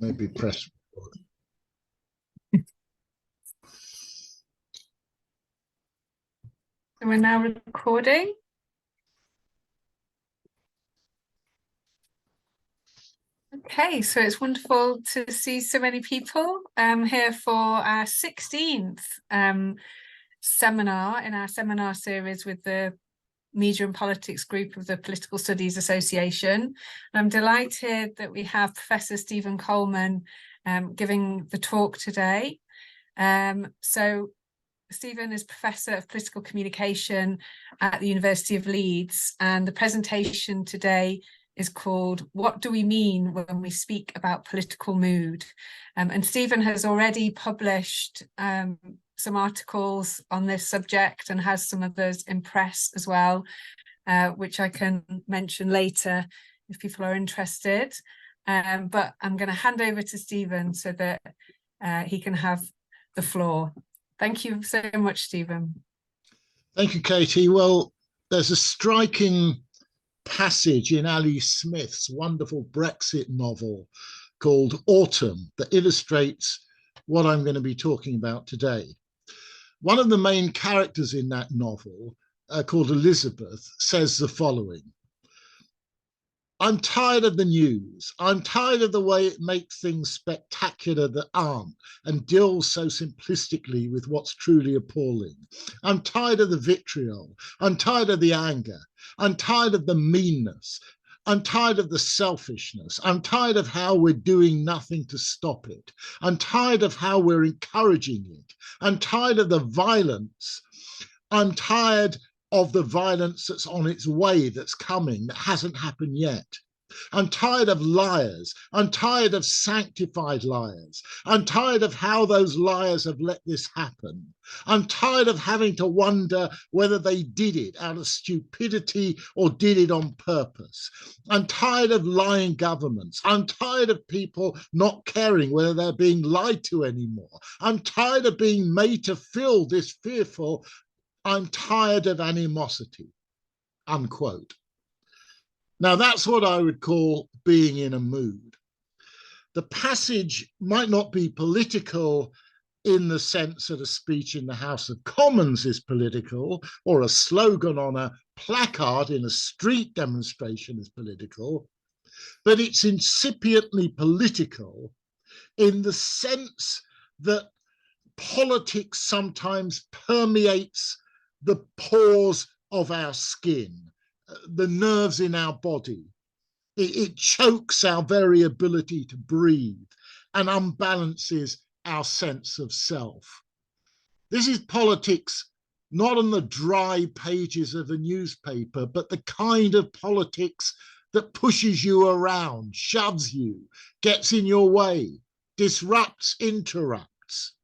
Maybe press. And we're now recording. Okay, so it's wonderful to see so many people here for our 16th seminar in our seminar series with the Media and Politics group of the Political Studies Association. And I'm delighted that we have Professor Stephen Coleman giving the talk today. So Stephen is Professor of Political Communication at the University of Leeds, and the presentation today is called "What Do We Mean When We Speak About Political Mood?" And Stephen has already published some articles on this subject and has some others in press as well, which I can mention later if people are interested. But I'm going to hand over to Stephen so that he can have the floor. Thank you so much, Stephen. Thank you, Katie. Well, there's a striking passage in Ali Smith's wonderful Brexit novel called Autumn that illustrates what I'm going to be talking about today. One of the main characters in that novel, called Elizabeth, says the following: "I'm tired of the news. I'm tired of the way it makes things spectacular that aren't and deals so simplistically with what's truly appalling. I'm tired of the vitriol. I'm tired of the anger. I'm tired of the meanness. I'm tired of the selfishness. I'm tired of how we're doing nothing to stop it. I'm tired of how we're encouraging it. I'm tired of the violence. I'm tired of the violence that's on its way, that's coming, that hasn't happened yet. I'm tired of liars. I'm tired of sanctified liars. I'm tired of how those liars have let this happen. I'm tired of having to wonder whether they did it out of stupidity or did it on purpose. I'm tired of lying governments. I'm tired of people not caring whether they're being lied to anymore. I'm tired of being made to feel this fearful. I'm tired of animosity," unquote. Now, that's what I would call being in a mood. The passage might not be political in the sense that a speech in the House of Commons is political, or a slogan on a placard in a street demonstration is political, but it's incipiently political in the sense that politics sometimes permeates the pores of our skin, the nerves in our body. It chokes our very ability to breathe and unbalances our sense of self. This is politics not on the dry pages of a newspaper, but the kind of politics that pushes you around, shoves you, gets in your way, disrupts, interrupts.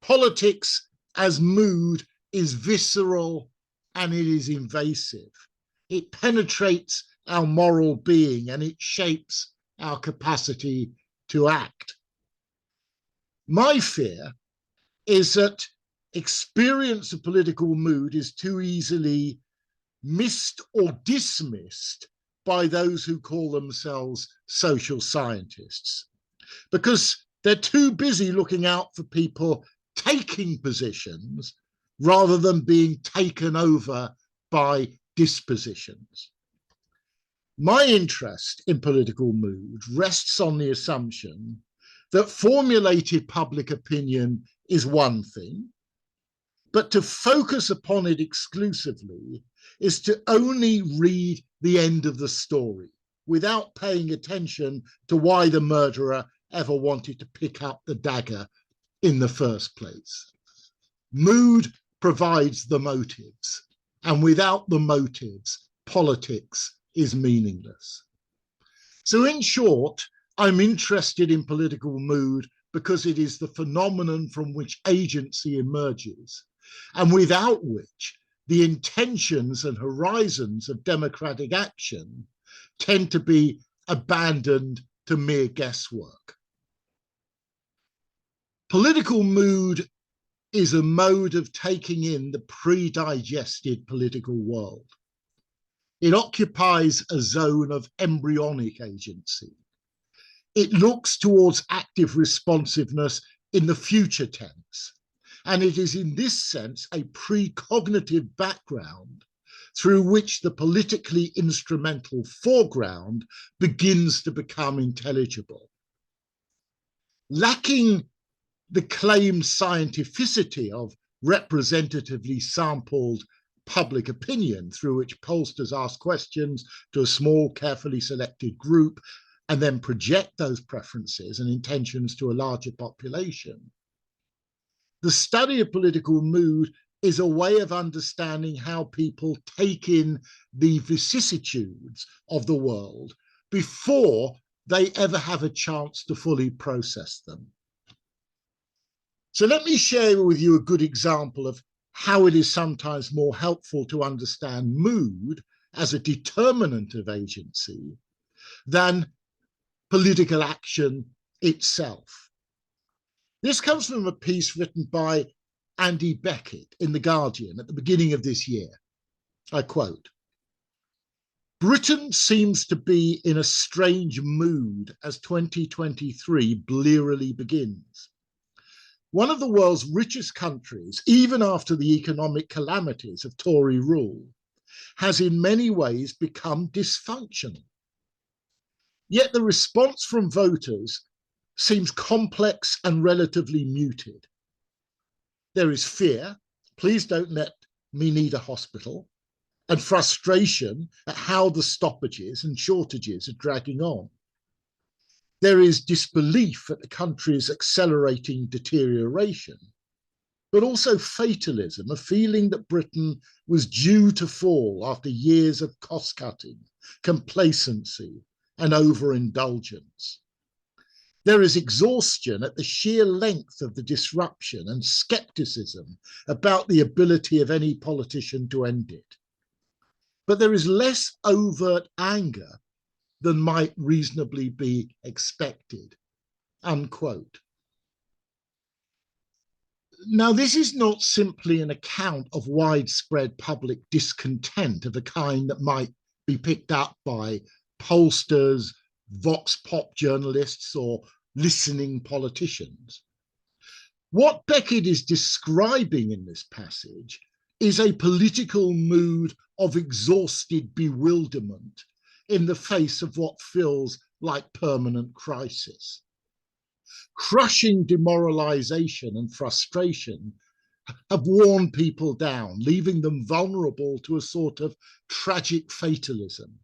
Politics as mood is visceral and it is invasive. It penetrates our moral being and it shapes our capacity to act. My fear is that experience of political mood is too easily missed or dismissed by those who call themselves social scientists, because they're too busy looking out for people taking positions rather than being taken over by dispositions. My interest in political mood rests on the assumption that formulated public opinion is one thing, but to focus upon it exclusively is to only read the end of the story without paying attention to why the murderer ever wanted to pick up the dagger in the first place. Mood provides the motives, and without the motives, politics is meaningless. So in short, I'm interested in political mood because it is the phenomenon from which agency emerges, and without which the intentions and horizons of democratic action tend to be abandoned to mere guesswork. Political mood is a mode of taking in the pre-digested political world. It occupies a zone of embryonic agency. It looks towards active responsiveness in the future tense. And it is in this sense a precognitive background through which the politically instrumental foreground begins to become intelligible. Lacking the claimed scientificity of representatively sampled public opinion through which pollsters ask questions to a small, carefully selected group and then project those preferences and intentions to a larger population, the study of political mood is a way of understanding how people take in the vicissitudes of the world before they ever have a chance to fully process them. So let me share with you a good example of how it is sometimes more helpful to understand mood as a determinant of agency than political action itself. This comes from a piece written by Andy Beckett in The Guardian at the beginning of this year. I quote, "Britain seems to be in a strange mood as 2023 blearily begins. One of the world's richest countries, even after the economic calamities of Tory rule, has in many ways become dysfunctional. Yet the response from voters seems complex and relatively muted. There is fear, please don't let me need a hospital, and frustration at how the stoppages and shortages are dragging on. There is disbelief at the country's accelerating deterioration, but also fatalism, a feeling that Britain was due to fall after years of cost-cutting, complacency, and overindulgence. There is exhaustion at the sheer length of the disruption and skepticism about the ability of any politician to end it. But there is less overt anger than might reasonably be expected," unquote. Now, this is not simply an account of widespread public discontent of a kind that might be picked up by pollsters, vox pop journalists, or listening politicians. What Beckett is describing in this passage is a political mood of exhausted bewilderment in the face of what feels like permanent crisis. Crushing demoralization and frustration have worn people down, leaving them vulnerable to a sort of tragic fatalism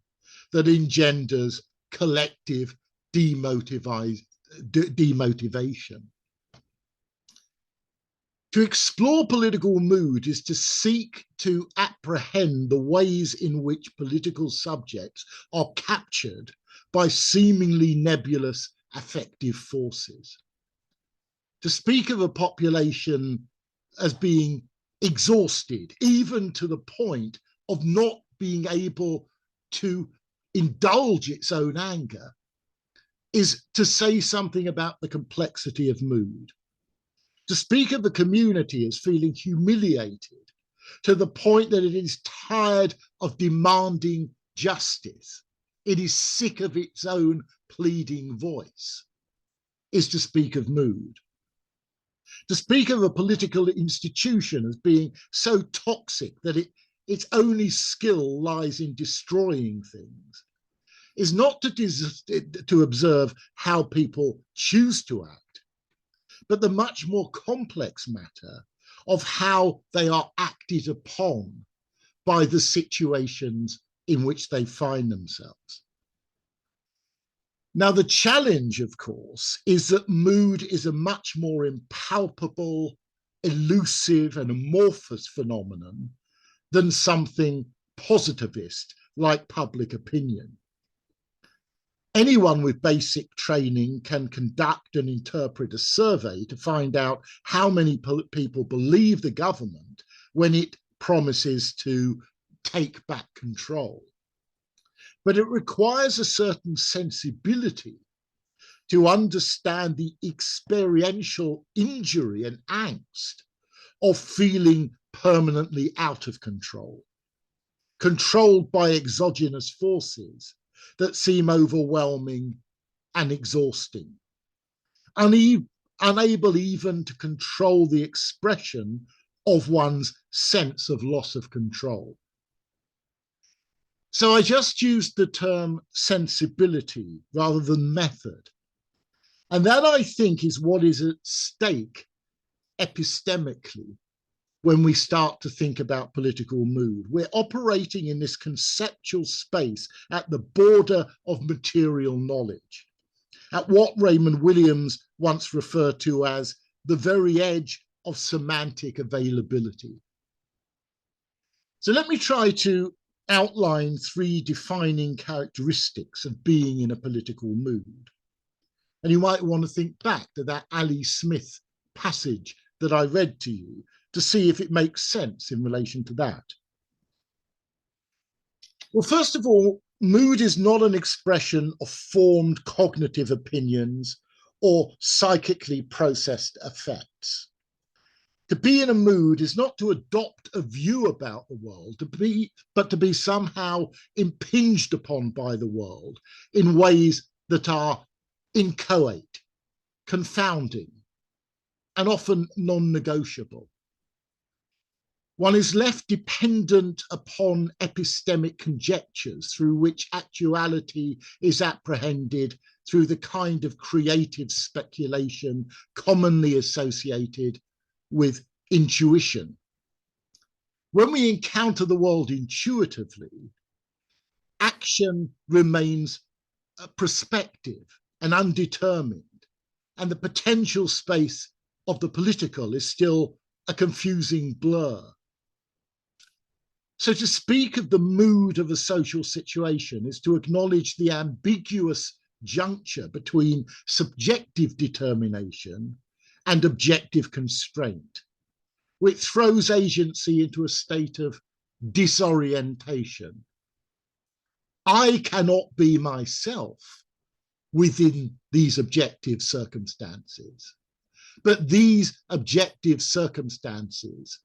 that engenders collective demotivation. To explore political mood is to seek to apprehend the ways in which political subjects are captured by seemingly nebulous affective forces. To speak of a population as being exhausted, even to the point of not being able to indulge its own anger, is to say something about the complexity of mood. To speak of the community as feeling humiliated to the point that it is tired of demanding justice, it is sick of its own pleading voice, is to speak of mood. To speak of a political institution as being so toxic that its only skill lies in destroying things is not to observe how people choose to act, but the much more complex matter of how they are acted upon by the situations in which they find themselves. Now, the challenge, of course, is that mood is a much more impalpable, elusive, and amorphous phenomenon than something positivist like public opinion. Anyone with basic training can conduct and interpret a survey to find out how many people believe the government when it promises to take back control. But it requires a certain sensibility to understand the experiential injury and angst of feeling permanently out of control, controlled by exogenous forces that seem overwhelming and exhausting, unable even to control the expression of one's sense of loss of control. So I just used the term sensibility rather than method. And that, I think, is what is at stake epistemically when we start to think about political mood. We're operating in this conceptual space at the border of material knowledge, at what Raymond Williams once referred to as the very edge of semantic availability. So let me try to outline three defining characteristics of being in a political mood. And you might want to think back to that Ali Smith passage that I read to you to see if it makes sense in relation to that. Well, first of all, mood is not an expression of formed cognitive opinions or psychically processed effects. To be in a mood is not to adopt a view about the world, but to be somehow impinged upon by the world in ways that are inchoate, confounding, and often non-negotiable. One is left dependent upon epistemic conjectures through which actuality is apprehended through the kind of creative speculation commonly associated with intuition. When we encounter the world intuitively, action remains prospective and undetermined, and the potential space of the political is still a confusing blur. So to speak of the mood of a social situation is to acknowledge the ambiguous juncture between subjective determination and objective constraint, which throws agency into a state of disorientation. I cannot be myself within these objective circumstances, but these objective circumstances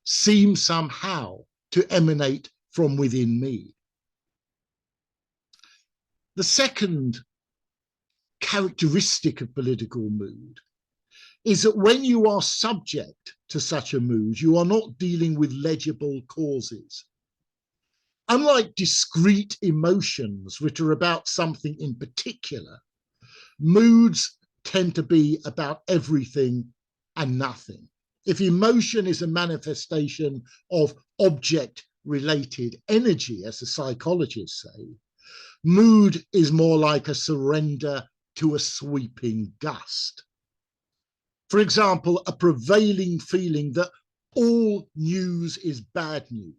seem somehow to emanate from within me. The second characteristic of political mood is that when you are subject to such a mood, you are not dealing with legible causes. Unlike discrete emotions, which are about something in particular, moods tend to be about everything and nothing. If emotion is a manifestation of object-related energy, as the psychologists say, mood is more like a surrender to a sweeping gust. For example, a prevailing feeling that all news is bad news,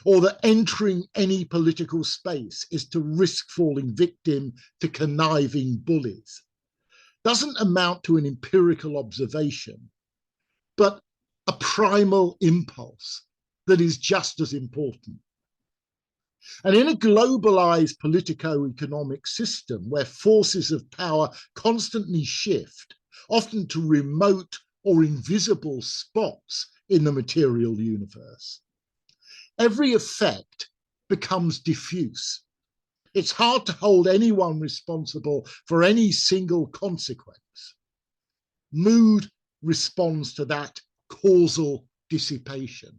or that entering any political space is to risk falling victim to conniving bullies, doesn't amount to an empirical observation, but a primal impulse that is just as important. And in a globalized politico-economic system where forces of power constantly shift, often to remote or invisible spots in the material universe, every effect becomes diffuse. It's hard to hold anyone responsible for any single consequence. Mood responds to that causal dissipation.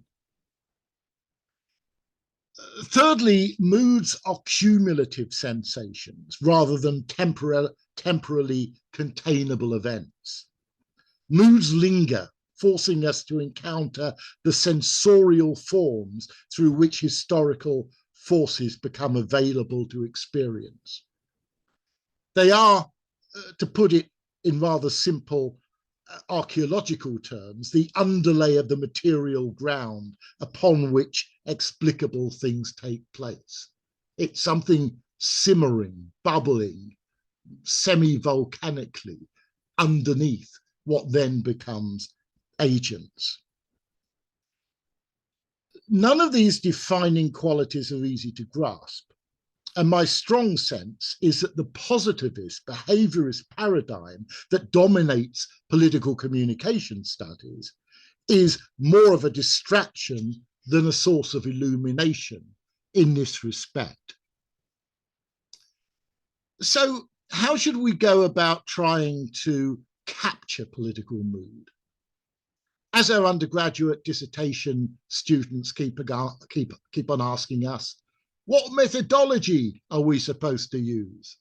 Thirdly, moods are cumulative sensations rather than temporally containable events. Moods linger, forcing us to encounter the sensorial forms through which historical forces become available to experience. They are, to put it in rather simple archaeological terms, the underlay of the material ground upon which explicable things take place. It's something simmering, bubbling, semi-volcanically underneath what then becomes agents. None of these defining qualities are easy to grasp. And my strong sense is that the positivist behaviorist paradigm that dominates political communication studies is more of a distraction than a source of illumination in this respect. So how should we go about trying to capture political mood? As our undergraduate dissertation students keep on asking us, what methodology are we supposed to use?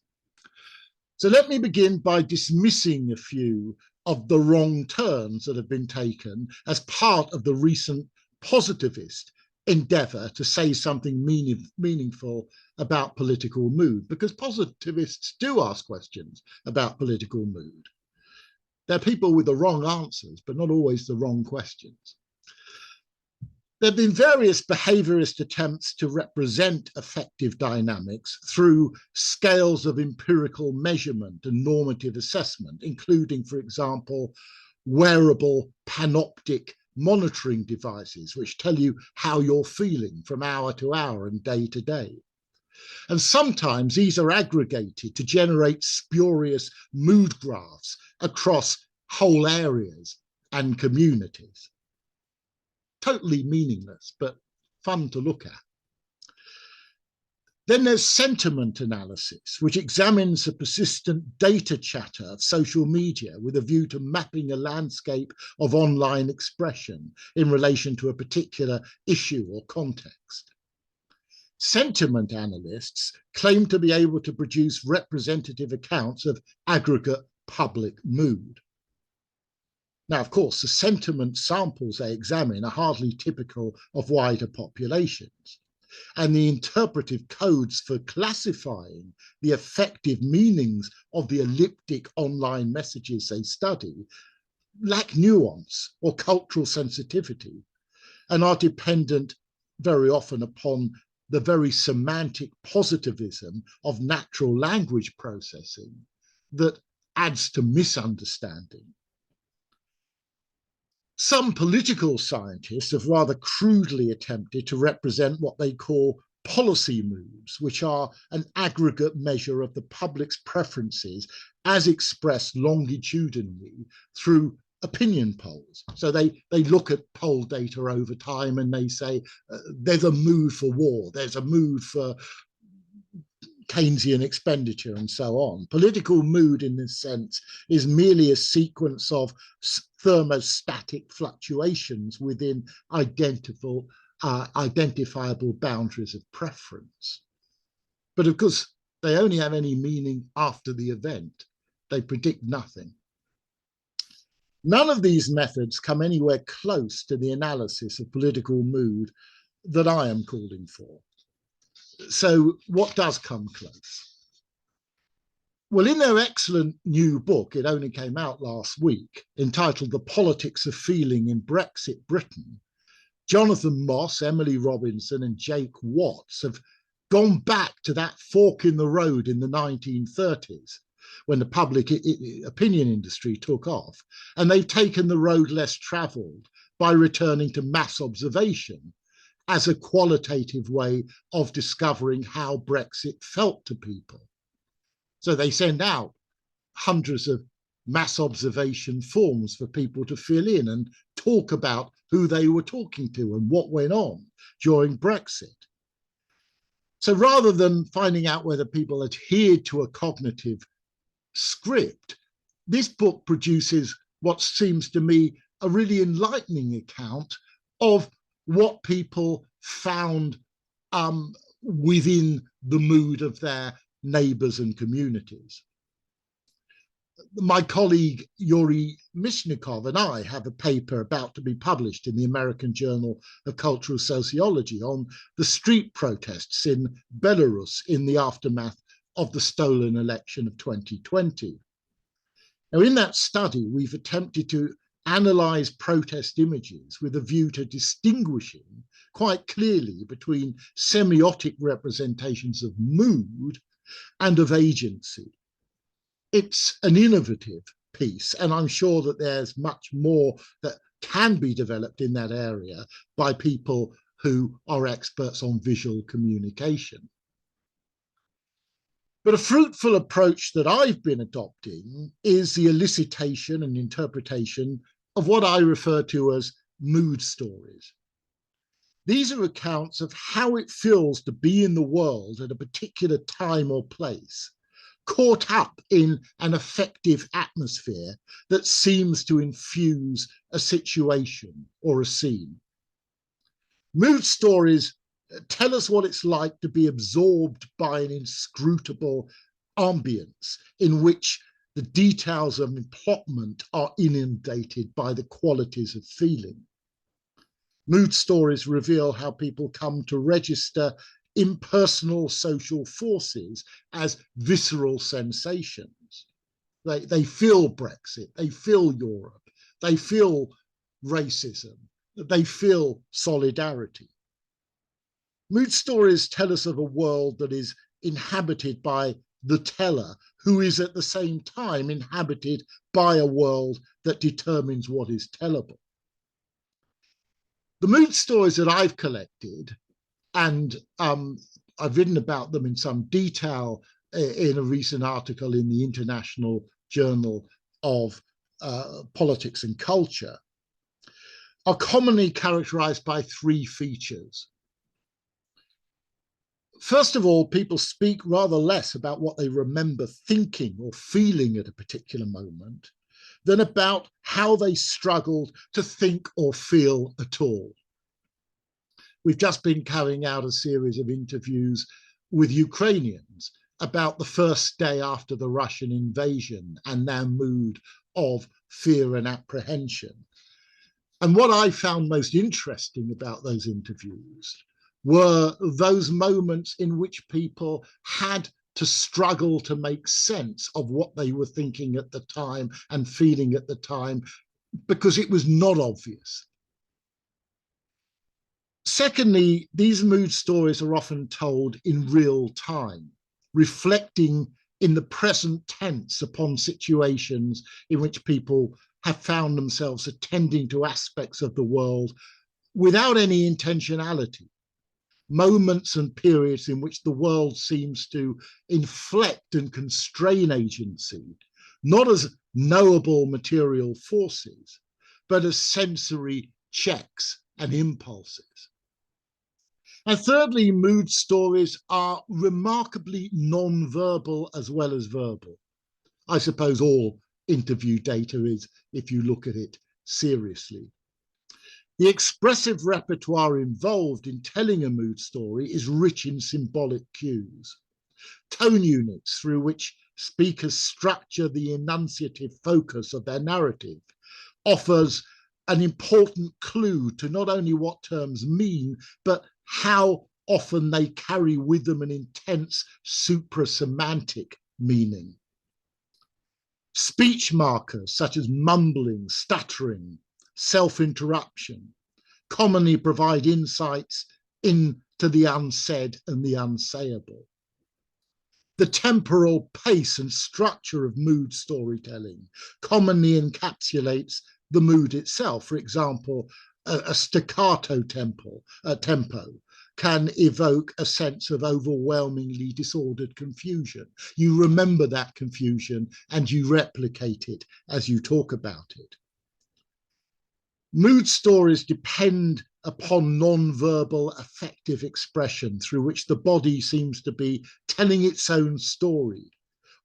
So let me begin by dismissing a few of the wrong turns that have been taken as part of the recent positivist endeavor to say something meaningful about political mood, because positivists do ask questions about political mood. They're people with the wrong answers, but not always the wrong questions. There have been various behaviorist attempts to represent affective dynamics through scales of empirical measurement and normative assessment, including, for example, wearable panoptic monitoring devices, which tell you how you're feeling from hour to hour and day to day. And sometimes these are aggregated to generate spurious mood graphs across whole areas and communities. Totally meaningless, but fun to look at. Then there's sentiment analysis, which examines the persistent data chatter of social media with a view to mapping a landscape of online expression in relation to a particular issue or context. Sentiment analysts claim to be able to produce representative accounts of aggregate public mood. Now, of course, the sentiment samples they examine are hardly typical of wider populations, and the interpretive codes for classifying the effective meanings of the elliptic online messages they study lack nuance or cultural sensitivity and are dependent very often upon the very semantic positivism of natural language processing that adds to misunderstanding. Some political scientists have rather crudely attempted to represent what they call policy moods, which are an aggregate measure of the public's preferences as expressed longitudinally through opinion polls. So they look at poll data over time and they say, there's a mood for war, there's a mood for Keynesian expenditure and so on. Political mood in this sense is merely a sequence of thermostatic fluctuations within identifiable boundaries of preference. But of course, they only have any meaning after the event. They predict nothing. None of these methods come anywhere close to the analysis of political mood that I am calling for. So what does come close? Well, in their excellent new book, it only came out last week, entitled The Politics of Feeling in Brexit Britain, Jonathan Moss, Emily Robinson, and Jake Watts have gone back to that fork in the road in the 1930s, when the public opinion industry took off, and they've taken the road less traveled by returning to mass observation as a qualitative way of discovering how Brexit felt to people. So they send out hundreds of mass observation forms for people to fill in and talk about who they were talking to and what went on during Brexit. So rather than finding out whether people adhered to a cognitive script, this book produces what seems to me a really enlightening account of what people found within the mood of their neighbors and communities. My colleague Yuri Mishnikov and I have a paper about to be published in the American Journal of Cultural Sociology on the street protests in Belarus in the aftermath of the stolen election of 2020. Now, in that study, we've attempted to analyze protest images with a view to distinguishing quite clearly between semiotic representations of mood and of agency. It's an innovative piece, and I'm sure that there's much more that can be developed in that area by people who are experts on visual communication. But a fruitful approach that I've been adopting is the elicitation and interpretation of what I refer to as mood stories. These are accounts of how it feels to be in the world at a particular time or place, caught up in an affective atmosphere that seems to infuse a situation or a scene. Mood stories tell us what it's like to be absorbed by an inscrutable ambience in which the details of emplotment are inundated by the qualities of feeling. Mood stories reveal how people come to register impersonal social forces as visceral sensations. They feel Brexit, they feel Europe, they feel racism, they feel solidarity. Mood stories tell us of a world that is inhabited by the teller, who is at the same time inhabited by a world that determines what is tellable. The mood stories that I've collected, and I've written about them in some detail in a recent article in the International Journal of Politics and Culture, are commonly characterized by three features. First of all, people speak rather less about what they remember thinking or feeling at a particular moment than about how they struggled to think or feel at all. We've just been carrying out a series of interviews with Ukrainians about the first day after the Russian invasion and their mood of fear and apprehension. And what I found most interesting about those interviews were those moments in which people had to struggle to make sense of what they were thinking at the time and feeling at the time, because it was not obvious. Secondly, these mood stories are often told in real time, reflecting in the present tense upon situations in which people have found themselves attending to aspects of the world without any intentionality. Moments and periods in which the world seems to inflect and constrain agency, not as knowable material forces, but as sensory checks and impulses. And thirdly, mood stories are remarkably non-verbal as well as verbal. I suppose all interview data is, if you look at it seriously. The expressive repertoire involved in telling a mood story is rich in symbolic cues, tone units through which speakers structure the enunciative focus of their narrative, offers an important clue to not only what terms mean, but how often they carry with them an intense suprasemantic meaning. Speech markers such as mumbling, stuttering, self-interruption commonly provide insights into the unsaid and the unsayable. The temporal pace and structure of mood storytelling commonly encapsulates the mood itself. For example, a staccato tempo can evoke a sense of overwhelmingly disordered confusion. You remember that confusion and you replicate it as you talk about it. Mood stories depend upon non-verbal affective expression through which the body seems to be telling its own story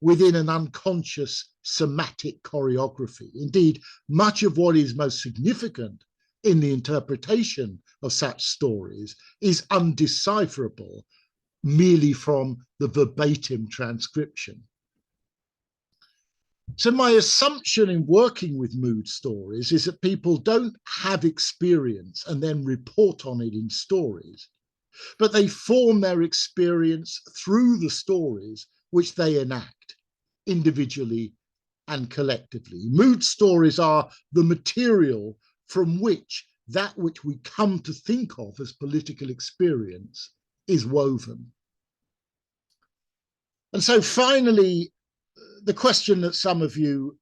within an unconscious somatic choreography. Indeed, much of what is most significant in the interpretation of such stories is undecipherable merely from the verbatim transcription. So my assumption in working with mood stories is that people don't have experience and then report on it in stories, but they form their experience through the stories which they enact individually and collectively. Mood stories are the material from which that which we come to think of as political experience is woven. And so finally, the question that some of you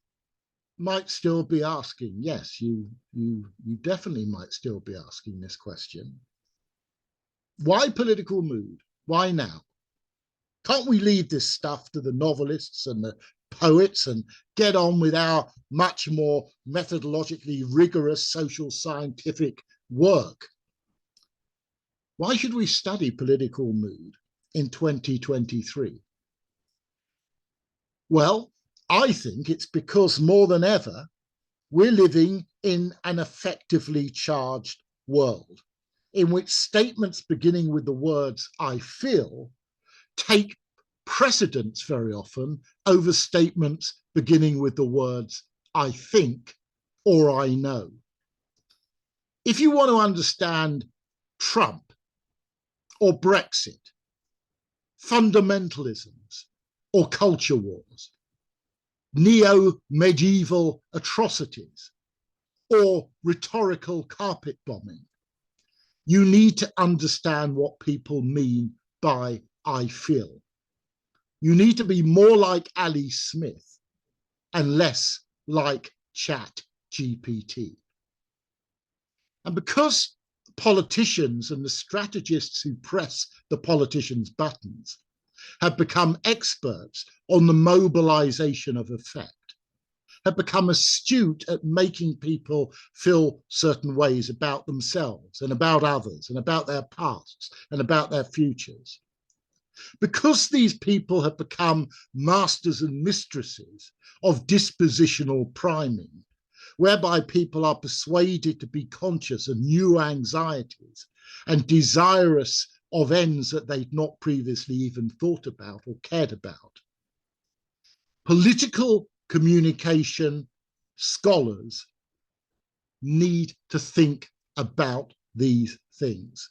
might still be asking, yes, you definitely might still be asking this question. Why political mood? Why now? Can't we leave this stuff to the novelists and the poets and get on with our much more methodologically rigorous social scientific work? Why should we study political mood in 2023? Well, I think it's because more than ever, we're living in an effectively charged world in which statements beginning with the words "I feel" take precedence very often over statements beginning with the words "I think" or "I know." If you want to understand Trump or Brexit, fundamentalisms or culture wars, neo-medieval atrocities, or rhetorical carpet bombing, you need to understand what people mean by "I feel." You need to be more like Ali Smith and less like Chat GPT. And because politicians and the strategists who press the politicians' buttons have become experts on the mobilization of effect, have become astute at making people feel certain ways about themselves and about others and about their pasts and about their futures. Because these people have become masters and mistresses of dispositional priming, whereby people are persuaded to be conscious of new anxieties and desirous of ends that they'd not previously even thought about or cared about. Political communication scholars need to think about these things.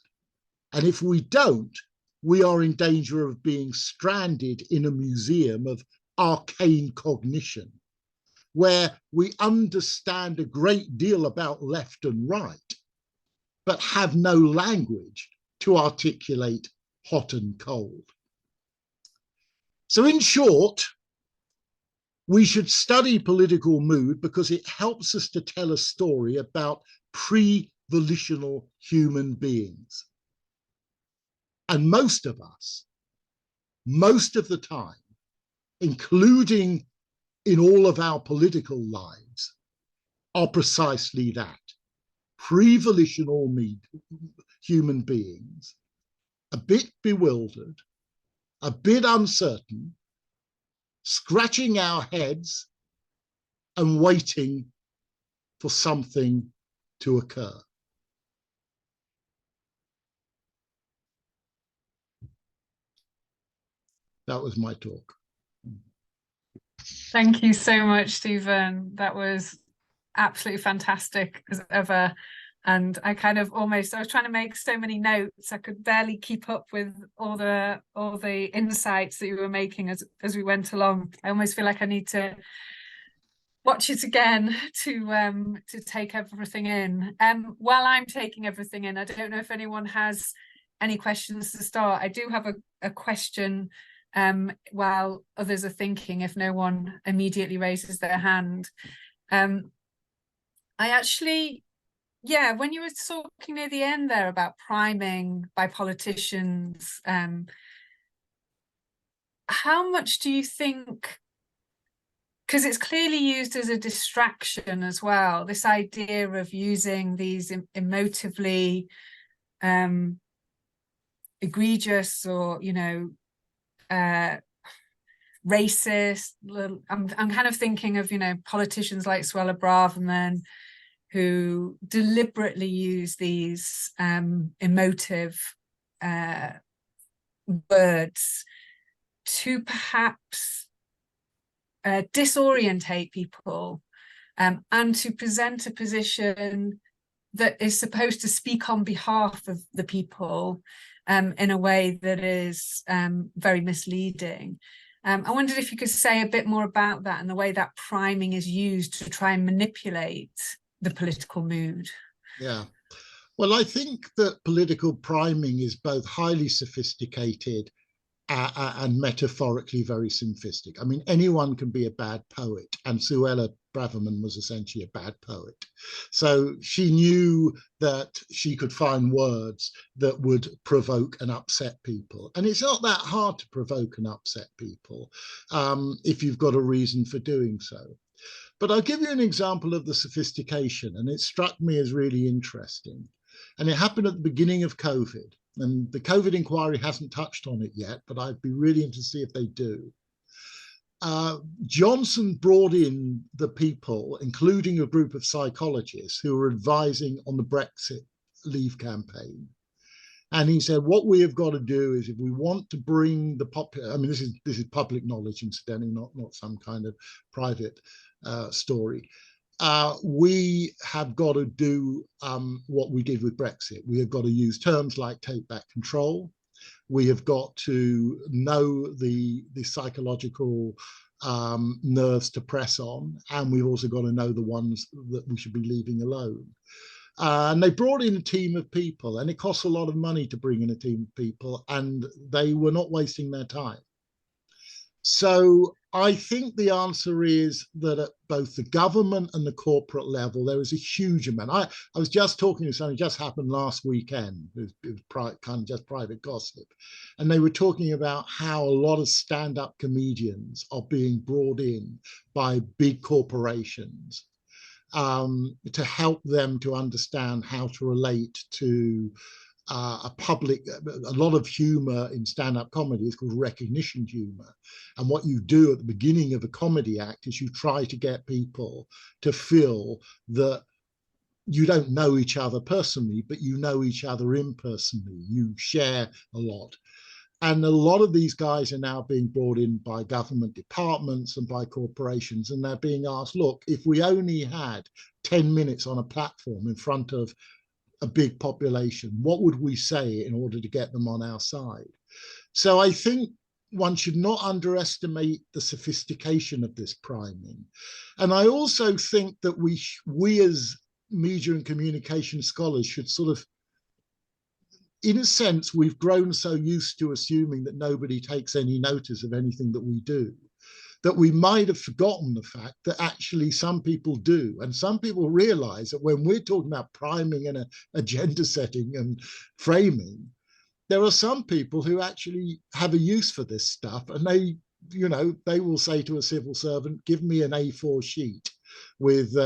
And if we don't, we are in danger of being stranded in a museum of arcane cognition, where we understand a great deal about left and right, but have no language to articulate hot and cold. So in short, we should study political mood because it helps us to tell a story about pre-volitional human beings. And most of us, most of the time, including in all of our political lives, are precisely that, pre-volitional human beings, a bit bewildered, a bit uncertain, scratching our heads and waiting for something to occur. That was my talk. Thank you so much, Stephen. That was absolutely fantastic as ever. And I kind of I was trying to make so many notes, I could barely keep up with all the insights that you were making as we went along. I almost feel like I need to watch it again to take everything in. While I'm taking everything in, I don't know if anyone has any questions to start. I do have a question while others are thinking, if no one immediately raises their hand. I actually, yeah, when you were talking near the end there about priming by politicians, how much do you think, because it's clearly used as a distraction as well, this idea of using these emotively egregious or, you know, racist, I'm kind of thinking of, you know, politicians like Suella Braverman, who deliberately use these emotive words to perhaps disorientate people and to present a position that is supposed to speak on behalf of the people in a way that is very misleading. I wondered if you could say a bit more about that and the way that priming is used to try and manipulate the political mood. Yeah. Well, I think that political priming is both highly sophisticated and metaphorically very simplistic. I mean, anyone can be a bad poet, and Suella Braverman was essentially a bad poet. So she knew that she could find words that would provoke and upset people. And it's not that hard to provoke and upset people if you've got a reason for doing so. But I'll give you an example of the sophistication, and it struck me as really interesting. And it happened at the beginning of COVID. And the COVID inquiry hasn't touched on it yet, but I'd be really interested to see if they do. Johnson brought in the people, including a group of psychologists who were advising on the Brexit Leave campaign. And he said, what we have got to do is, if we want to bring the popular, I mean, this is public knowledge, incidentally, not some kind of private story. We have got to do what we did with Brexit. We have got to use terms like take back control. We have got to know the psychological nerves to press on, and we've also got to know the ones that we should be leaving alone. And they brought in a team of people, and it costs a lot of money to bring in a team of people, and they were not wasting their time. So I think the answer is that at both the government and the corporate level, there is a huge amount. I was just talking to something just happened last weekend. It was kind of just private gossip. And they were talking about how a lot of stand-up comedians are being brought in by big corporations to help them to understand how to relate to a public. A lot of humor in stand-up comedy is called recognition humor. And what you do at the beginning of a comedy act is you try to get people to feel that you don't know each other personally, but you know each other impersonally. You share a lot. And a lot of these guys are now being brought in by government departments and by corporations, and they're being asked, look, if we only had 10 minutes on a platform in front of a big population, what would we say in order to get them on our side? So I think one should not underestimate the sophistication of this priming. And I also think that we as media and communication scholars should sort of, in a sense, we've grown so used to assuming that nobody takes any notice of anything that we do, that we might have forgotten the fact that actually some people do. And some people realize that when we're talking about priming and agenda setting and framing, there are some people who actually have a use for this stuff, and they will say to a civil servant, give me an A4 sheet with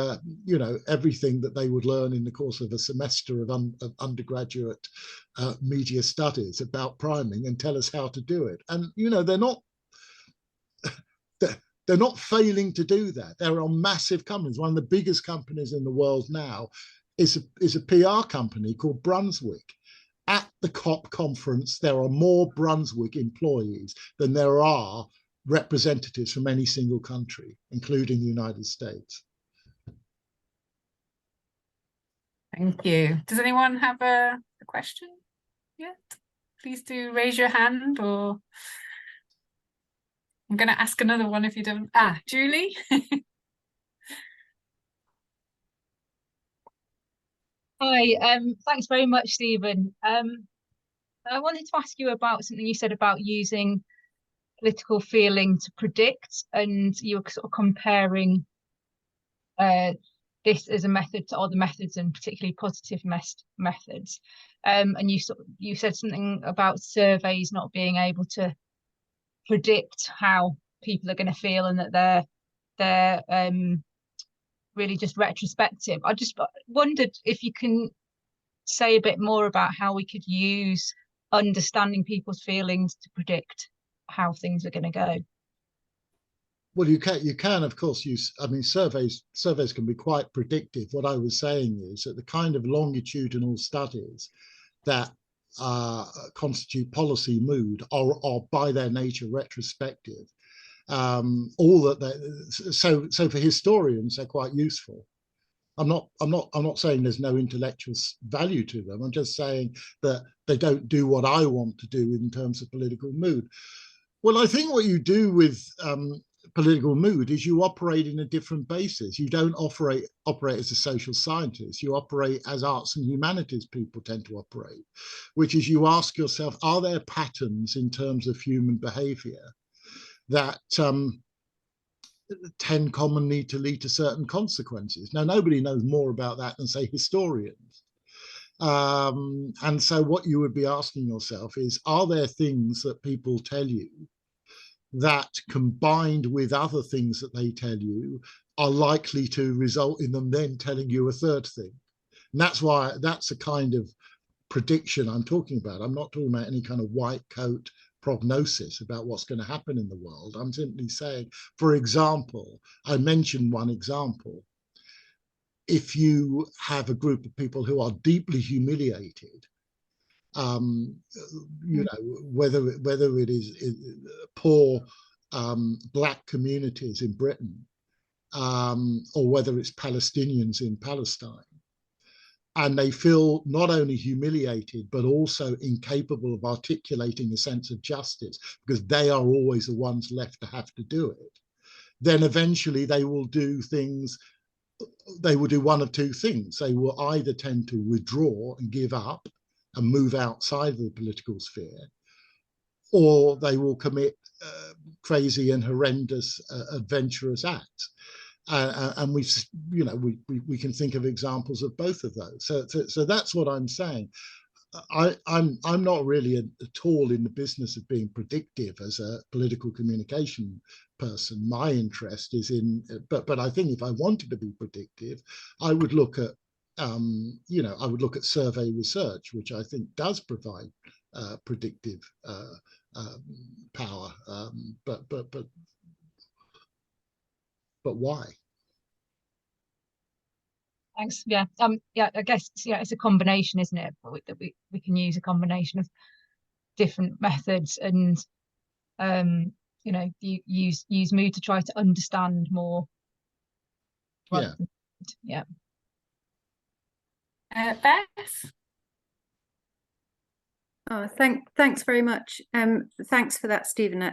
everything that they would learn in the course of a semester of undergraduate media studies about priming, and tell us how to do it. And they're not failing to do that. There are massive companies. One of the biggest companies in the world now is a PR company called Brunswick. At the COP conference, there are more Brunswick employees than there are representatives from any single country, including the United States. Thank you. Does anyone have a question yet? Please do raise your hand, or I'm going to ask another one if you don't. Julie? Hi, thanks very much, Stephen. I wanted to ask you about something you said about using political feeling to predict, and you were sort of comparing this as a method to other methods, and particularly positive methods. And you said something about surveys not being able to predict how people are going to feel, and that they're really just retrospective. I just wondered if you can say a bit more about how we could use understanding people's feelings to predict how things are going to go. Well, you can of course use, I mean, surveys can be quite predictive. What I was saying is that the kind of longitudinal studies that constitute policy mood are by their nature retrospective. So for historians, they're quite useful. I'm not saying there's no intellectual value to them. I'm just saying that they don't do what I want to do in terms of political mood. Well, I think what you do with political mood is you operate in a different basis. You don't operate as a social scientist. You operate as arts and humanities people tend to operate, which is you ask yourself, are there patterns in terms of human behavior that tend commonly to lead to certain consequences? Now, nobody knows more about that than, say, historians. And so what you would be asking yourself is, are there things that people tell you that, combined with other things that they tell you, are likely to result in them then telling you a third thing? And that's a kind of prediction I'm talking about. I'm not talking about any kind of white coat prognosis about what's going to happen in the world. I'm simply saying, for example, I mentioned one example. If you have a group of people who are deeply humiliated, you know, whether it is poor black communities in Britain, or whether it's Palestinians in Palestine, and they feel not only humiliated, but also incapable of articulating a sense of justice because they are always the ones left to have to do it, then eventually they will do things. They will do one of two things. They will either tend to withdraw and give up and move outside of the political sphere, or they will commit crazy and horrendous adventurous acts. And we can think of examples of both of those. So that's what I'm saying. I'm not really at all in the business of being predictive as a political communication person. My interest is in, but I think if I wanted to be predictive, I would look at, I would look at survey research, which I think does provide predictive power. But why? Thanks. Yeah. Yeah. I guess it's a combination, isn't it? That we can use a combination of different methods, and use mood to try to understand more. Yeah. Yeah. Beth. Oh, thanks very much. Thanks for that, Stephen.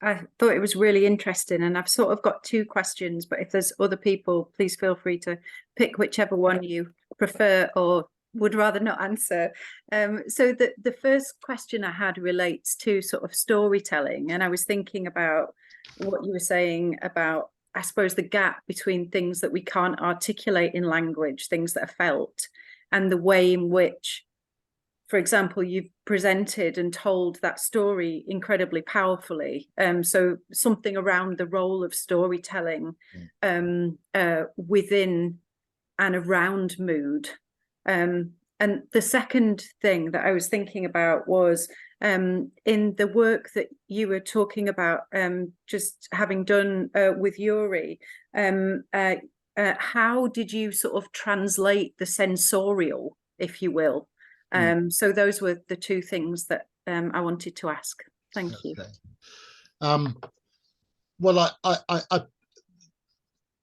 I thought it was really interesting, and I've sort of got two questions, but if there's other people, please feel free to pick whichever one you prefer or would rather not answer. So the first question I had relates to sort of storytelling, and I was thinking about what you were saying about, I suppose, the gap between things that we can't articulate in language, things that are felt, and the way in which, for example, you've presented and told that story incredibly powerfully. So something around the role of storytelling within and around mood. And the second thing that I was thinking about was in the work that you were talking about, just having done with Yuri, how did you sort of translate the sensorial, if you will? So those were the two things that I wanted to ask. Thank you. Well,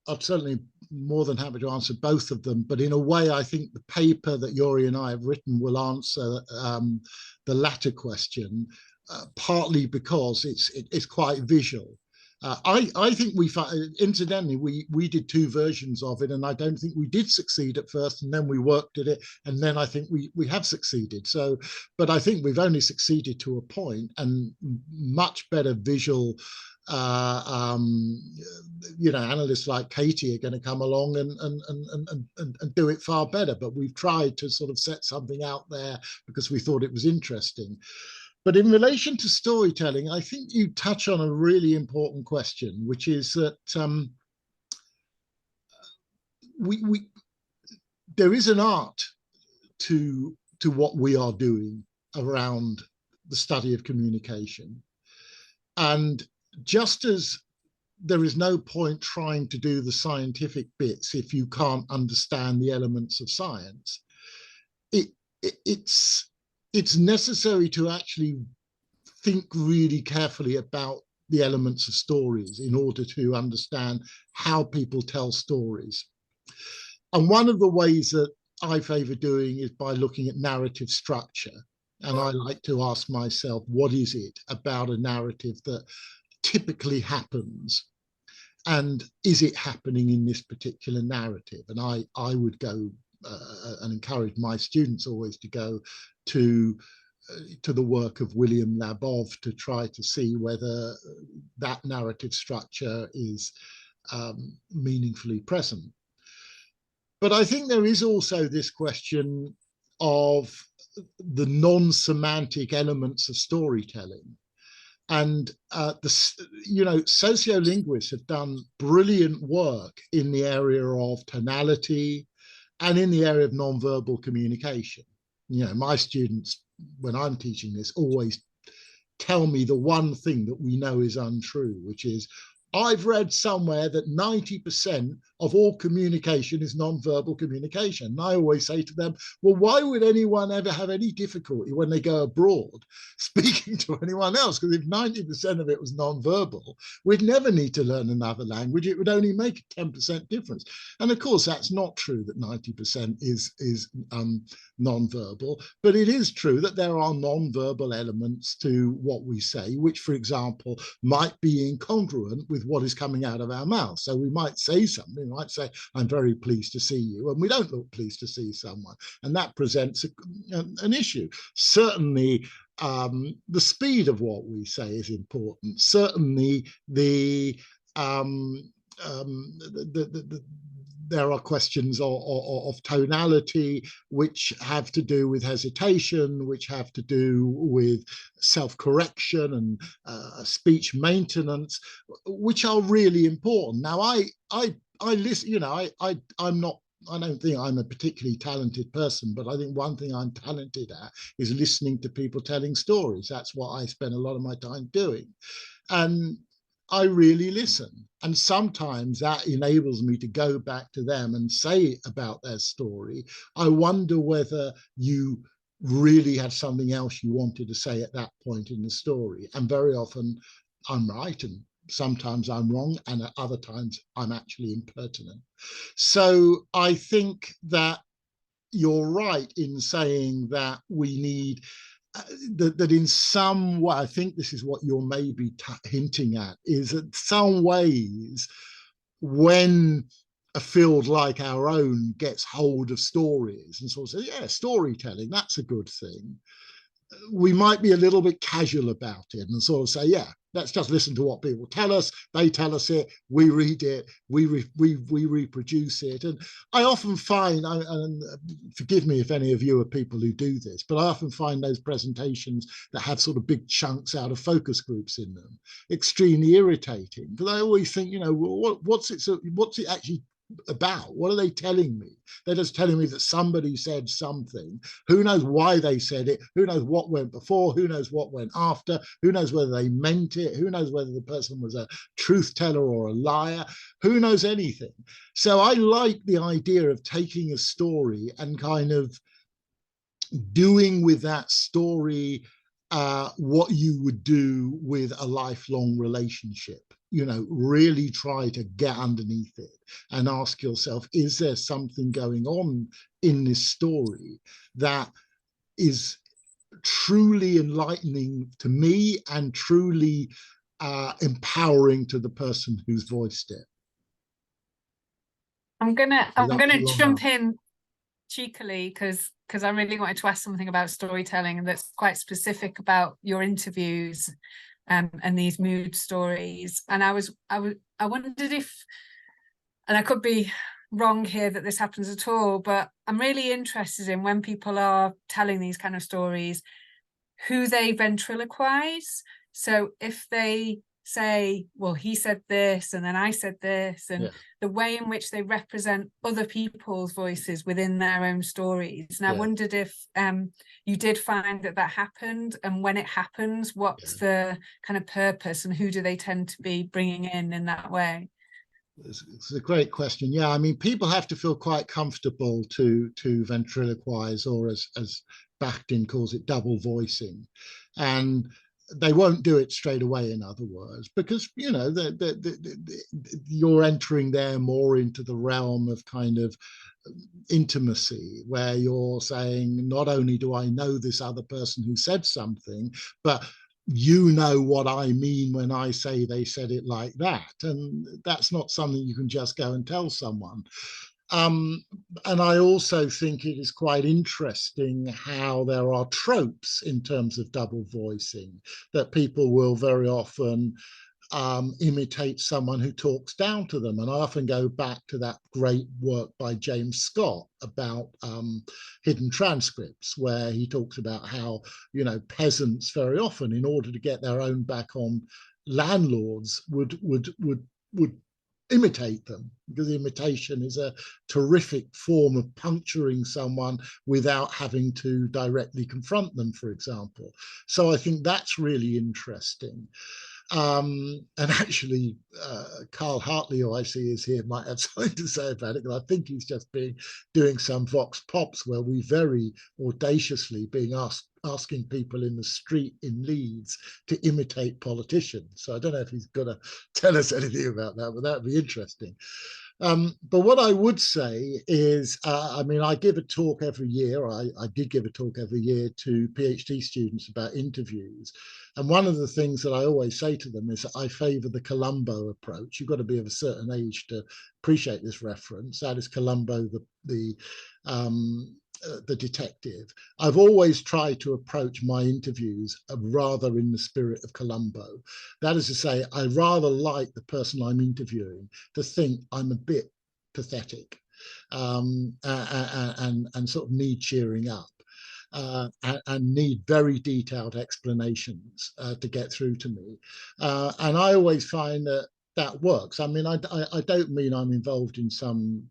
I'm certainly more than happy to answer both of them, but in a way, I think the paper that Yuri and I have written will answer the latter question, partly because it's quite visual. I think incidentally, we did two versions of it, and I don't think we did succeed at first, and then we worked at it, and then I think we have succeeded. So, but I think we've only succeeded to a point, and much better visual analysts like Katie are going to come along and do it far better. But we've tried to sort of set something out there because we thought it was interesting. But in relation to storytelling, I think you touch on a really important question, which is that there is an art to what we are doing around the study of communication. And just as there is no point trying to do the scientific bits if you can't understand the elements of science, it's necessary to actually think really carefully about the elements of stories in order to understand how people tell stories. And one of the ways that I favor doing is by looking at narrative structure. And I like to ask myself, what is it about a narrative that typically happens? And is it happening in this particular narrative? And I would go and encourage my students always to go to the work of William Labov to try to see whether that narrative structure is meaningfully present. But I think there is also this question of the non-semantic elements of storytelling. And sociolinguists have done brilliant work in the area of tonality and in the area of nonverbal communication. My students, when I'm teaching this, always tell me the one thing that we know is untrue, which is, I've read somewhere that 90% of all communication is non-verbal communication. And I always say to them, well, why would anyone ever have any difficulty when they go abroad speaking to anyone else? Because if 90% of it was non-verbal, we'd never need to learn another language. It would only make a 10% difference. And of course, that's not true that 90% is non-verbal, but it is true that there are non-verbal elements to what we say, which, for example, might be incongruent with what is coming out of our mouth. So we might say something, we might say, I'm very pleased to see you, and we don't look pleased to see someone, and that presents an issue. Certainly the speed of what we say is important. Certainly there are questions of tonality which have to do with hesitation, which have to do with self-correction and speech maintenance, which are really important. Now, I listen, you know, I'm not, I don't think I'm a particularly talented person, but I think one thing I'm talented at is listening to people telling stories. That's what I spend a lot of my time doing. And I really listen. And sometimes that enables me to go back to them and say about their story, I wonder whether you really had something else you wanted to say at that point in the story. And very often I'm right, and sometimes I'm wrong, and at other times I'm actually impertinent. So I think that you're right in saying that we need that in some way, I think this is what you're maybe hinting at, is that some ways when a field like our own gets hold of stories and sort of says, yeah, storytelling, that's a good thing, we might be a little bit casual about it and sort of say, yeah, let's just listen to what people tell us. They tell us it, we read it, we reproduce it. And I often find, and forgive me if any of you are people who do this, but I often find those presentations that have sort of big chunks out of focus groups in them extremely irritating. But I always think, you know, what's it actually about? What are they telling me? They're just telling me that somebody said something. Who knows why they said it? Who knows what went before? Who knows what went after? Who knows whether they meant it? Who knows whether the person was a truth teller or a liar? Who knows anything? So I like the idea of taking a story and kind of doing with that story what you would do with a lifelong relationship. You know, really try to get underneath it and ask yourself, is there something going on in this story that is truly enlightening to me and truly empowering to the person who's voiced it? I'm gonna jump in cheekily because I really wanted to ask something about storytelling, and that's quite specific about your interviews and these mood stories. And I wondered if, and I could be wrong here that this happens at all, but I'm really interested in, when people are telling these kind of stories, who they ventriloquize. So if they say, well, he said this and then I said this, and the way in which they represent other people's voices within their own stories. And I wondered if you did find that happened, and when it happens, what's the kind of purpose, and who do they tend to be bringing in that way? It's a great question. Yeah, I mean, people have to feel quite comfortable to ventriloquize, or as Bakhtin calls it, double voicing. And they won't do it straight away, in other words, because, you know, you're entering there more into the realm of kind of intimacy, where you're saying, not only do I know this other person who said something, but you know what I mean when I say they said it like that. And that's not something you can just go and tell someone. And I also think it is quite interesting how there are tropes in terms of double voicing, that people will very often imitate someone who talks down to them. And I often go back to that great work by James Scott about hidden transcripts, where he talks about how, you know, peasants very often, in order to get their own back on landlords, would imitate them, because imitation is a terrific form of puncturing someone without having to directly confront them, for example. So I think that's really interesting. And actually, Carl Hartley, who I see is here, might have something to say about it, because I think he's just doing some vox pops where we very audaciously being asking people in the street in Leeds to imitate politicians. So I don't know if he's going to tell us anything about that, but that would be interesting. But what I would say is, I mean, I give a talk every year. I did give a talk every year to PhD students about interviews. And one of the things that I always say to them is that I favour the Columbo approach. You've got to be of a certain age to appreciate this reference. That is Columbo, the detective. I've always tried to approach my interviews rather in the spirit of Columbo. That is to say, I rather like the person I'm interviewing to think I'm a bit pathetic and sort of need cheering up. And need very detailed explanations to get through to me. And I always find that works. I mean, I don't mean I'm involved in some,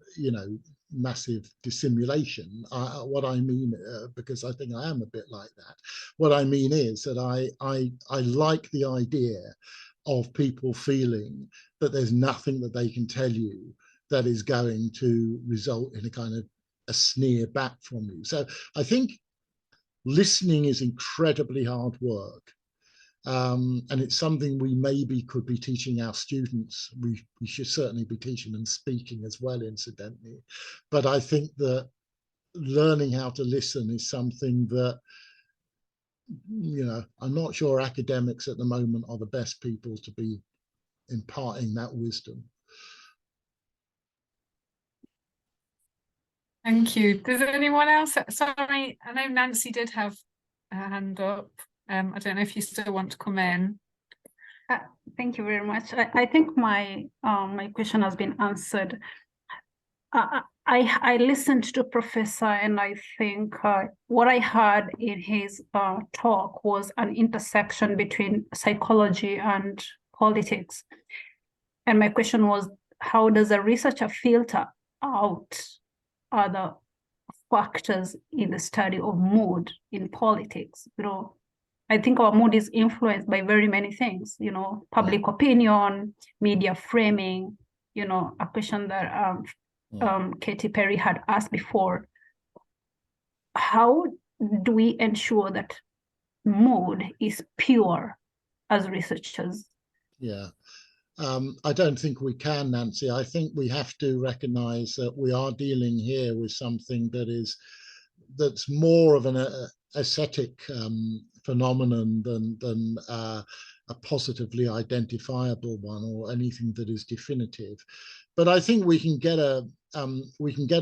massive dissimulation. What I mean, because I think I am a bit like that, what I mean is that I like the idea of people feeling that there's nothing that they can tell you that is going to result in a kind of a sneer back from you. So I think listening is incredibly hard work. And it's something we maybe could be teaching our students. We should certainly be teaching them speaking as well, incidentally. But I think that learning how to listen is something that, I'm not sure academics at the moment are the best people to be imparting that wisdom. Thank you. Does anyone else? Sorry, I know Nancy did have a hand up. I don't know if you still want to come in. Thank you very much. I think my question has been answered. I listened to Professor, and I think what I heard in his talk was an intersection between psychology and politics. And my question was, how does a researcher filter out other factors in the study of mood in politics? I think our mood is influenced by very many things, public opinion, media framing, a question that Katy Perry had asked before. How do we ensure that mood is pure as researchers? Yeah. I don't think we can, Nancy. I think we have to recognize that we are dealing here with something that's more of an aesthetic phenomenon than a positively identifiable one or anything that is definitive. But I think we can get a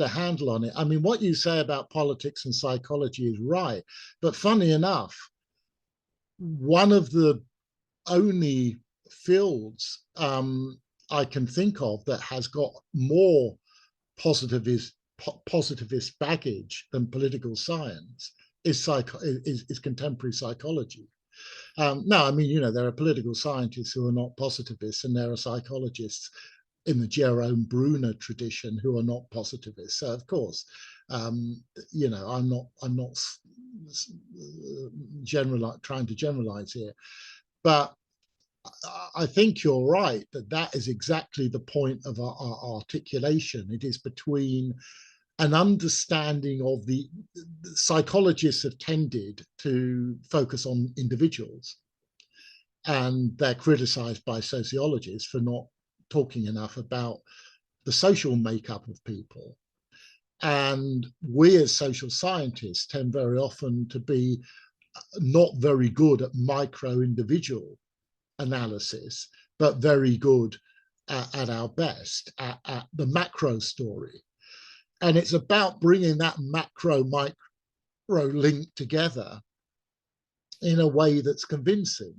handle on it. I mean, what you say about politics and psychology is right, but funny enough, one of the only fields I can think of that has got more positivist baggage than political science is contemporary psychology. Now, I mean, there are political scientists who are not positivists, and there are psychologists in the Jerome Bruner tradition who are not positivists. So, of course, I'm not trying to generalize here, but I think you're right that is exactly the point of our articulation. It is between an understanding of the psychologists have tended to focus on individuals, and they're criticized by sociologists for not talking enough about the social makeup of people. And we as social scientists tend very often to be not very good at micro individual analysis, but very good at our best at the macro story. And it's about bringing that macro micro link together in a way that's convincing.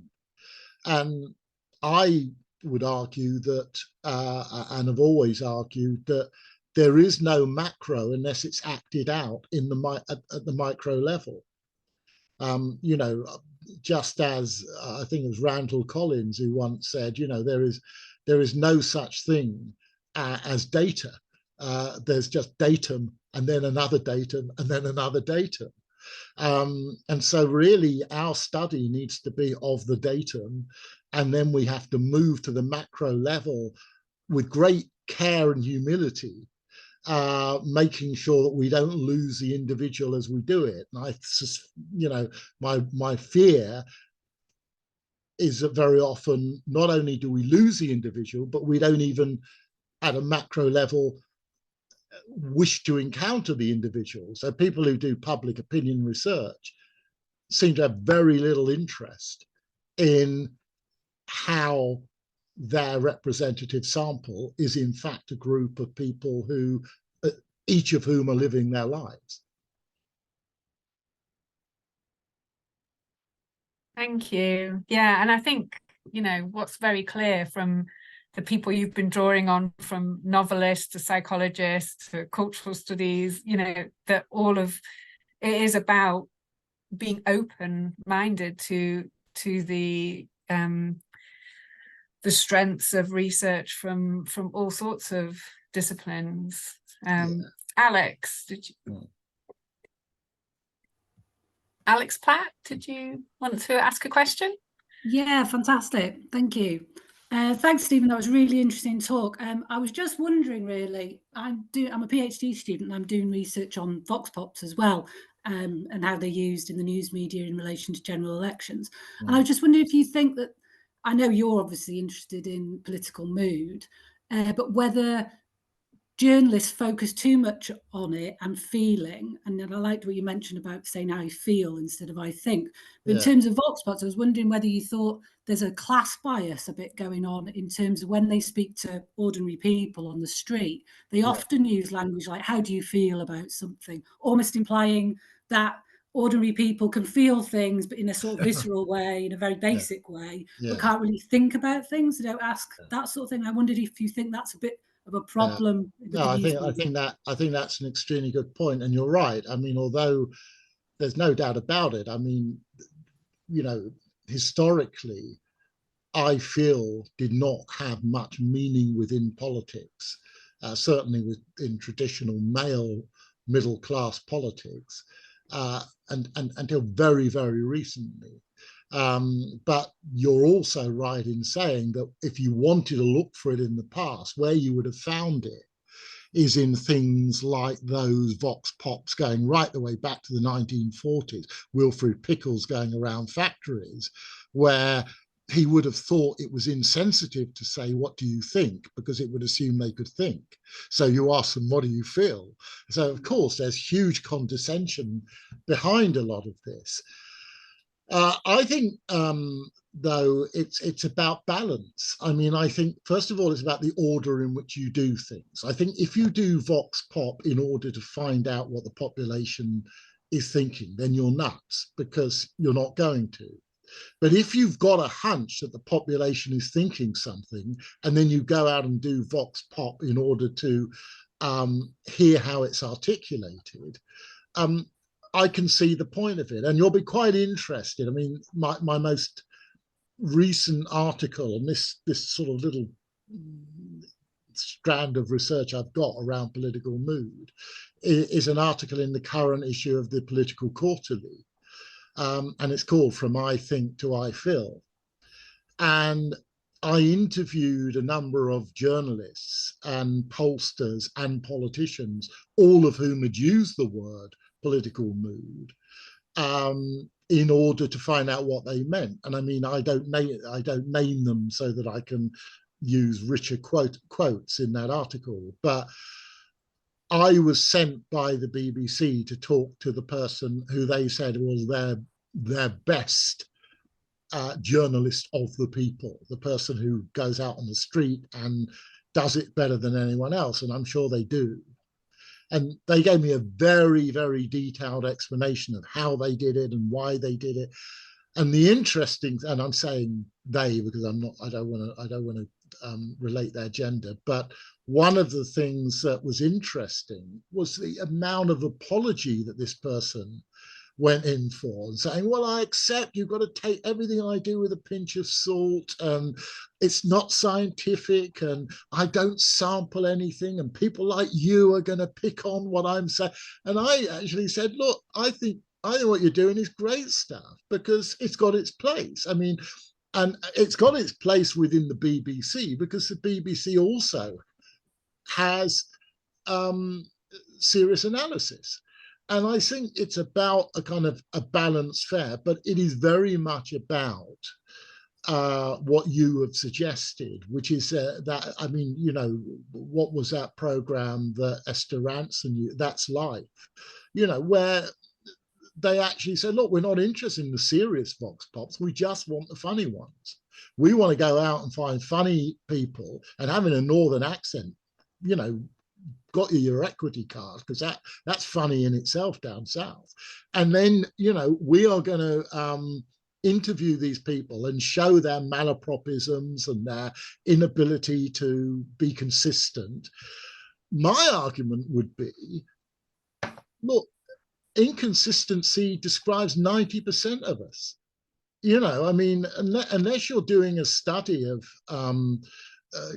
And I would argue that, and have always argued that, there is no macro unless it's acted out in at the micro level. Just as I think it was Randall Collins who once said, there is no such thing as data. There's just datum, and then another datum, and then another datum. And so really our study needs to be of the datum, and then we have to move to the macro level with great care and humility, making sure that we don't lose the individual as we do it. And my fear is that very often not only do we lose the individual, but we don't even at a macro level wish to encounter the individual. So people who do public opinion research seem to have very little interest in how their representative sample is in fact a group of people who, each of whom are living their lives. Thank you. Yeah, and I think, what's very clear from the people you've been drawing on, from novelists to psychologists to cultural studies, that all of it is about being open-minded to the strengths of research from all sorts of disciplines. Alex, did you? Alex Platt, did you want to ask a question? Yeah, fantastic. Thank you. Thanks, Stephen. That was a really interesting talk. I was just wondering, really, I'm a PhD student and I'm doing research on vox pops as well, and how they're used in the news media in relation to general elections. And I was just wondering if you think that, I know you're obviously interested in political mood, but whether journalists focus too much on it and feeling, and then I liked what you mentioned about saying I feel instead of I think. But in terms of vox pops, I was wondering whether you thought there's a class bias a bit going on in terms of when they speak to ordinary people on the street, they often use language like, how do you feel about something? Almost implying that ordinary people can feel things, but in a sort of visceral way, in a very basic way, but can't really think about things. They don't ask that sort of thing. I wondered if you think that's a bit of a problem. No, I think that's an extremely good point, and you're right. I mean, although there's no doubt about it, I mean, historically, I feel did not have much meaning within politics, certainly within traditional male middle class politics, and until very, very recently. But you're also right in saying that if you wanted to look for it in the past, where you would have found it is in things like those vox pops going right the way back to the 1940s, Wilfred Pickles going around factories, where he would have thought it was insensitive to say, what do you think? Because it would assume they could think. So you ask them, what do you feel? So of course, there's huge condescension behind a lot of this. I think, though, it's about balance. I mean, I think, first of all, it's about the order in which you do things. I think if you do vox pop in order to find out what the population is thinking, then you're nuts, because you're not going to. But if you've got a hunch that the population is thinking something, and then you go out and do vox pop in order to hear how it's articulated, I can see the point of it, and you'll be quite interested. I mean, my most recent article, and this sort of little strand of research I've got around political mood, is an article in the current issue of the Political Quarterly, and it's called From I Think to I Feel. And I interviewed a number of journalists and pollsters and politicians, all of whom had used the word political mood, in order to find out what they meant. And I mean, I don't name them so that I can use richer quotes in that article, but I was sent by the BBC to talk to the person who they said was their best journalist of the people, the person who goes out on the street and does it better than anyone else, and I'm sure they do. And they gave me a very, very detailed explanation of how they did it and why they did it. And the interesting, and I'm saying they because I don't want to relate their gender, but one of the things that was interesting was the amount of apology that this person went in for, and saying, well, I accept you've got to take everything I do with a pinch of salt, and it's not scientific, and I don't sample anything, and people like you are going to pick on what I'm saying. And I actually said, look, I think what you're doing is great stuff, because it's got its place. I mean, and it's got its place within the BBC, because the BBC also has serious analysis. And I think it's about a kind of a balanced fare, but it is very much about what you have suggested, which is that, I mean, you know, what was that program that Esther Ranson, That's Life, you know, where they actually said, look, we're not interested in the serious vox pops, we just want the funny ones. We want to go out and find funny people, and having a northern accent, you know, got your equity card, because that's funny in itself down south. And then, you know, we are going to interview these people and show their malapropisms and their inability to be consistent. My argument would be, look, inconsistency describes 90% of us. You know, I mean, unless you're doing a study of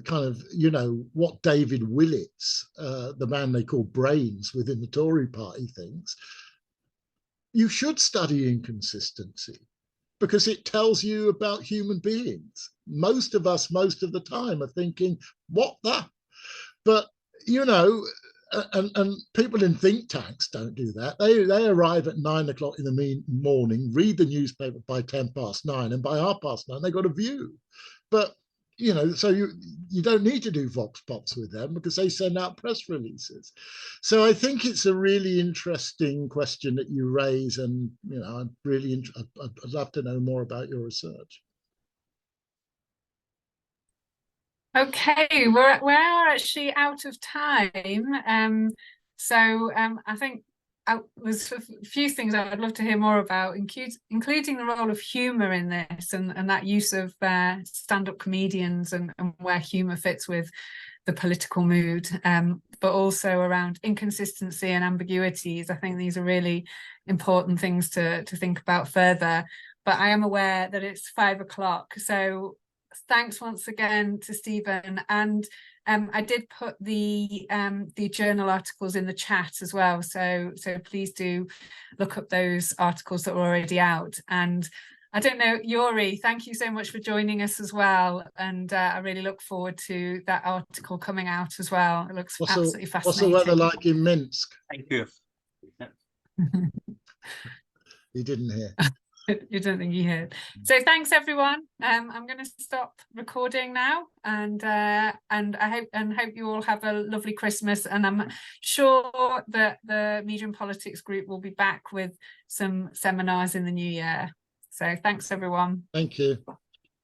kind of, you know, what David Willits, the man they call Brains within the Tory party, thinks, you should study inconsistency, because it tells you about human beings. Most of us, most of the time, are thinking, what the? But, you know, and people in think tanks don't do that. They arrive at 9 o'clock in the morning, read the newspaper by 9:10, and by 9:30 they've got a view. But, you know, so you don't need to do vox pops with them, because they send out press releases. So I think it's a really interesting question that you raise, and, you know, I'd love to know more about your research. Okay, we're actually out of time. So I think there's a few things I'd love to hear more about, including the role of humour in this, and that use of stand-up comedians, and where humour fits with the political mood, but also around inconsistency and ambiguities. I think these are really important things to think about further. But I am aware that it's 5 o'clock, so thanks once again to Stephen, and I did put the journal articles in the chat as well, so please do look up those articles that were already out. And I don't know, Yuri, thank you so much for joining us as well, and I really look forward to that article coming out as well. It looks absolutely fascinating. What's the weather like in Minsk? Thank you. You didn't hear. You don't think you heard. So thanks everyone. I'm going to stop recording now, and I hope you all have a lovely Christmas, and I'm sure that the Media and Politics group will be back with some seminars in the new year. So thanks everyone. Thank you.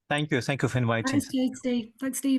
Thank you for inviting. Thanks, JT. Thanks, Steve.